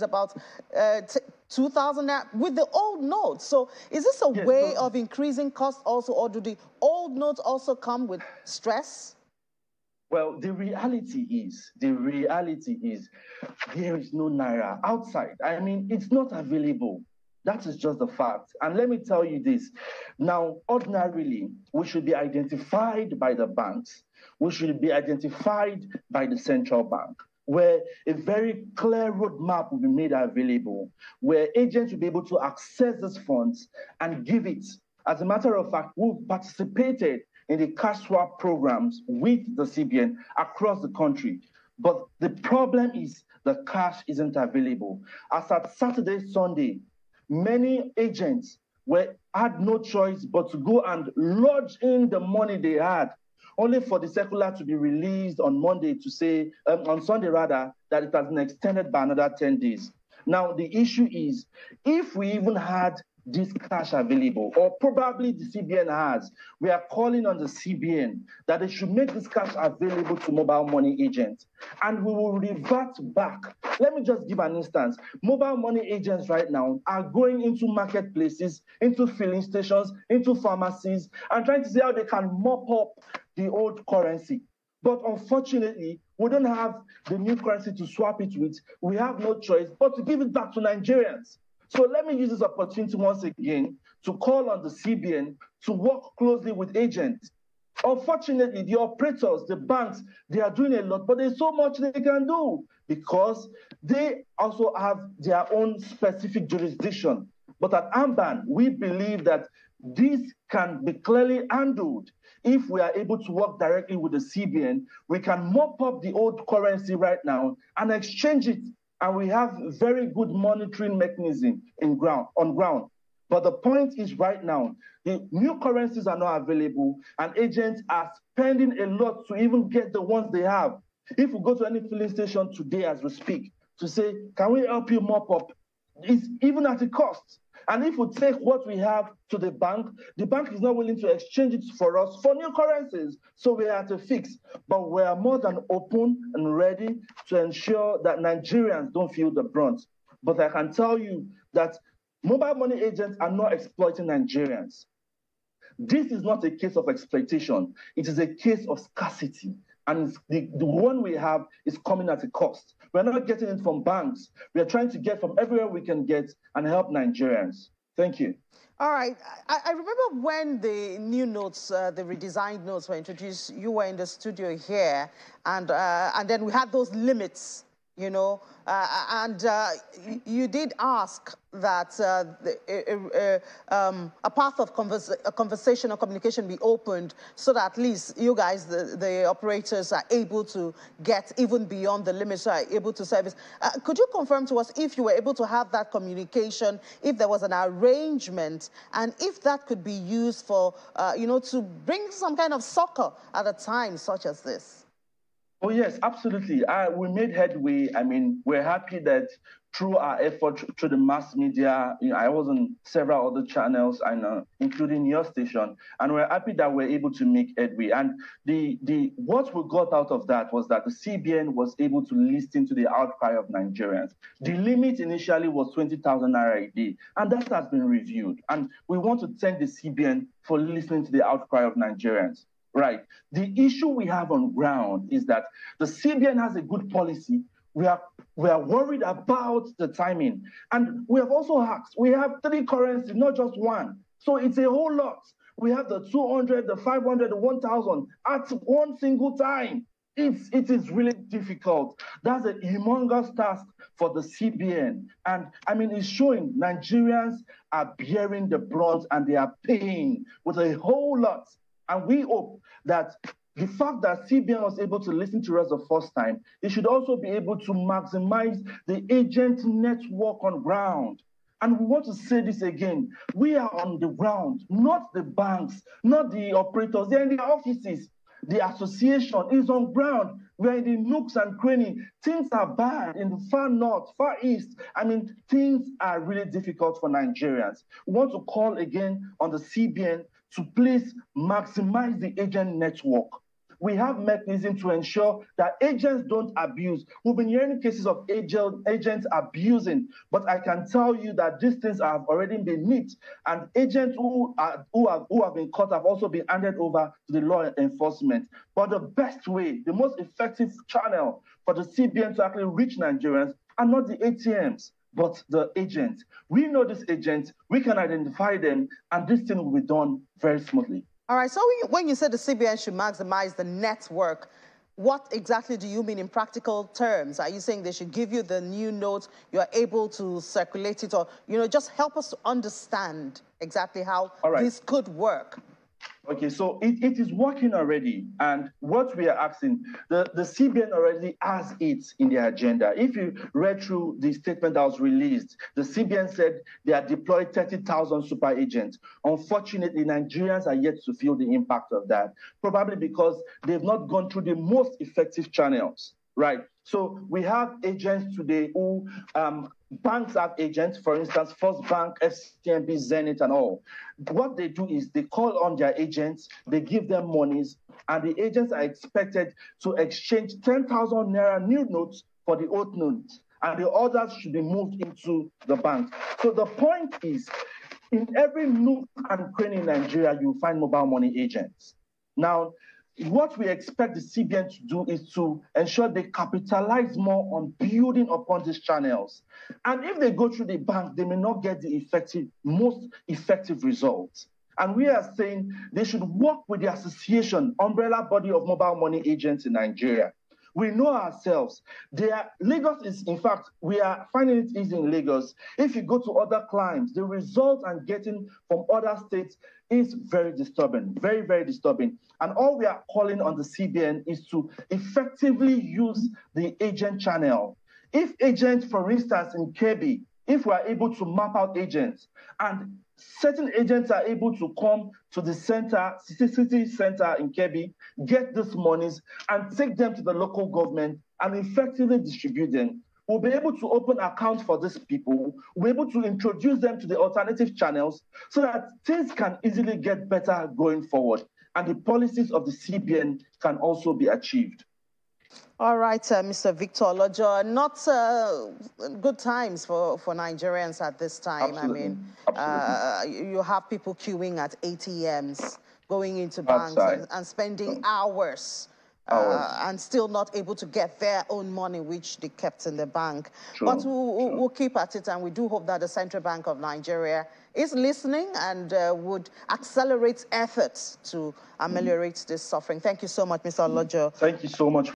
about 2,000 with the old notes. So is this a way of increasing costs also, or do the old notes also come with stress? Well, the reality is, there is no NAIRA outside. I mean, it's not available. That is just the fact. And let me tell you this. Now, ordinarily, we should be identified by the banks. We should be identified by the central bank, where a very clear roadmap will be made available, where agents will be able to access these funds and give it. As a matter of fact, we've participated in the cash swap programs with the CBN across the country. But the problem is the cash isn't available. As at Saturday, Sunday, many agents had no choice but to go and lodge in the money they had, only for the circular to be released on Monday to say, on Sunday rather, that it has been extended by another 10 days. Now, the issue is, if we even had this cash available, or probably the CBN has, we are calling on the CBN that they should make this cash available to mobile money agents, and we will revert back. Let me just give an instance. Mobile money agents right now are going into marketplaces, into filling stations, into pharmacies, and trying to see how they can mop up the old currency. But unfortunately, we don't have the new currency to swap it with. We have no choice but to give it back to Nigerians. So let me use this opportunity once again to call on the CBN to work closely with agents. Unfortunately, the operators, the banks, they are doing a lot, but there's so much they can do because they also have their own specific jurisdiction. But at AMBAN, we believe that this can be clearly handled. If we are able to work directly with the CBN, we can mop up the old currency right now and exchange it. And we have very good monitoring mechanism on ground. But the point is right now, the new currencies are not available and agents are spending a lot to even get the ones they have. If we go to any filling station today as we speak to say, can we help you mop up? It's even at a cost. And if we take what we have to the bank is not willing to exchange it for us for new currencies. So we are at a fix. But we are more than open and ready to ensure that Nigerians don't feel the brunt. But I can tell you that mobile money agents are not exploiting Nigerians. This is not a case of exploitation. It is a case of scarcity. And the one we have is coming at a cost. We're not getting it from banks. We are trying to get from everywhere we can get and help Nigerians. Thank you. All right. I remember when the new notes, the redesigned notes were introduced, you were in the studio here, and then we had those limits, you know, you did ask that a path of conversation or communication be opened so that at least you guys, the operators, are able to get even beyond the limits, are able to service. Could you confirm to us if you were able to have that communication, if there was an arrangement, and if that could be used for, you know, to bring some kind of succor at a time such as this? Oh, yes, absolutely. We made headway. I mean, we're happy that through our effort, through the mass media, you know, I was on several other channels, and including your station, and we're happy that we're able to make headway. And what we got out of that was that the CBN was able to listen to the outcry of Nigerians. The limit initially was 20,000 naira a day, and that has been reviewed. And we want to thank the CBN for listening to the outcry of Nigerians. Right. The issue we have on ground is that the CBN has a good policy. We are worried about the timing. And we have also asked, we have 3 currencies, not just one. So it's a whole lot. We have the 200, the 500, the 1,000 at one single time. It is really difficult. That's a humongous task for the CBN. And I mean, it's showing Nigerians are bearing the brunt and they are paying with a whole lot. And we hope that the fact that CBN was able to listen to us the first time, it should also be able to maximize the agent network on ground. And we want to say this again. We are on the ground, not the banks, not the operators. They're in the offices. The association is on ground. We're in the nooks and crannies. Things are bad in the far north, far east. I mean, things are really difficult for Nigerians. We want to call again on the CBN to please maximize the agent network. we have mechanisms to ensure that agents don't abuse. We've been hearing cases of agents abusing, but I can tell you that these things have already been nipped, and agents who have been caught have also been handed over to the law enforcement. But the best way, the most effective channel for the CBN to actually reach Nigerians are not the ATMs, but the agents. We know these agents, we can identify them, and this thing will be done very smoothly. All right, so when you said the CBN should maximize the network, what exactly do you mean in practical terms? Are you saying they should give you the new notes, you're able to circulate it, or, just help us to understand exactly how this could work? Okay, so it is working already, and what we are asking, the CBN already has it in their agenda. If you read through the statement that was released, the CBN said they have deployed 30,000 super agents. Unfortunately, Nigerians are yet to feel the impact of that, probably because they've not gone through the most effective channels, right? So we have agents today who, banks have agents, for instance, First Bank, FCMB, Zenith, and all. What they do is they call on their agents, they give them monies, and the agents are expected to exchange 10,000 naira new notes for the old notes, and the others should be moved into the bank. So the point is, in every nook and cranny in Nigeria, you'll find mobile money agents. Now, what we expect the CBN to do is to ensure they capitalize more on building upon these channels. And if they go through the bank, they may not get the most effective results. And we are saying they should work with the association, umbrella body of mobile money agents in Nigeria. We know ourselves. Lagos is, in fact, we are finding it easy in Lagos. If you go to other climes, the results I'm getting from other states is very disturbing, very, very disturbing. And all we are calling on the CBN is to effectively use the agent channel. If agents, for instance, in Kebbi, if we are able to map out agents and certain agents are able to come to the center, city center in Kebbi, get these monies and take them to the local government and effectively distribute them, we'll be able to open accounts for these people. We'll be able to introduce them to the alternative channels so that things can easily get better going forward. And the policies of the CBN can also be achieved. All right, Mr. Victor Olojo, not good times for Nigerians at this time. Absolutely. I mean, you have people queuing at ATMs, going into banks and spending hours. And still not able to get their own money, which they kept in the bank. But we'll keep at it, and we do hope that the Central Bank of Nigeria is listening and would accelerate efforts to ameliorate this suffering. Thank you so much, Mr. Olojo. Thank you so much.